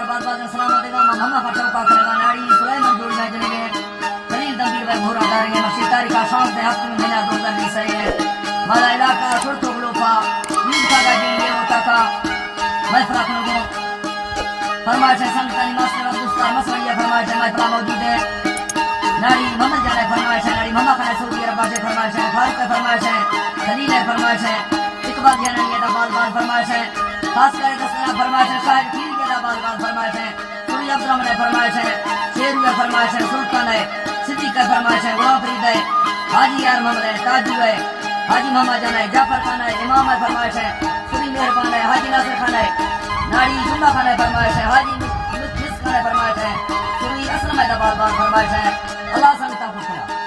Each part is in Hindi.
बाद सलामत मोहम्मद का चौका करेगा नाड़ी सुलेमान जोड़ में जनेगे खलील तंबीर में घोरा डालेंगे मशीद तारीख का शाम से हफ्ते में महीना 2020 है हमारा इलाका छोटो ग्लोफा ईद का गाजेंगे होता का मैं फराक लोगों फरमाइश है संगतानी मास्टर अब्दुस्तार मसवैया फरमाइश है मैं फरा मौजूद है नाड़ी मोहम्मद जाना फरमाइश है नाड़ी मोहम्मद खान सऊदी अरब से फरमाइश है फारूक है फरमाइश है खलील है फरमाइश है इकबाल जाना ये बाल बाल फरमाइश है खास कर दस्तरा फरमाइश है शाहिद पीर के बाल बाल फरमाइश है सूर्य अब्दुर्रहमान है फरमाइश है शेरू है फरमाइश है सुल्तान है सिद्दीक है फरमाइश है गुलाम फरीद है हाजी यार मोहम्मद है ताजू है हाजी मोहम्मद जाना है जाफर खान है इमाम है फरमाइश है सुरी मेहरबान है हाजी नासिर खान है नाड़ी जुम्मा खान है फरमाइश है हाजी मिस खान है फरमाइश है सुरी असलम है बाल बाल फरमाइश है अल्लाह संगता को खड़ा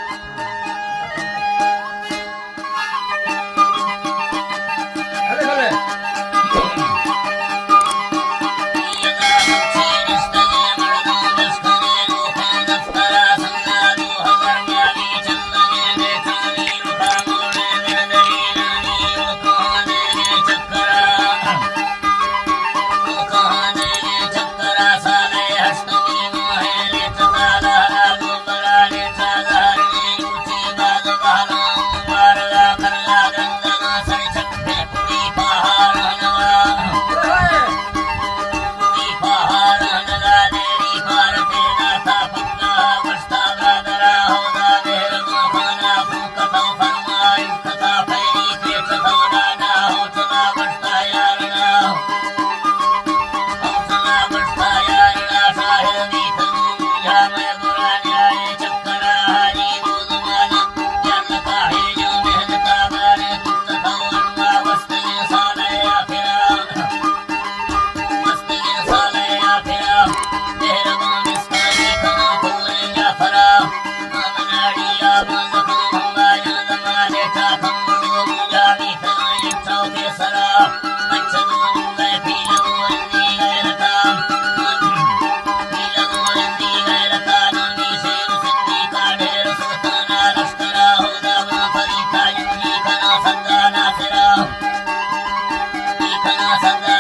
Sana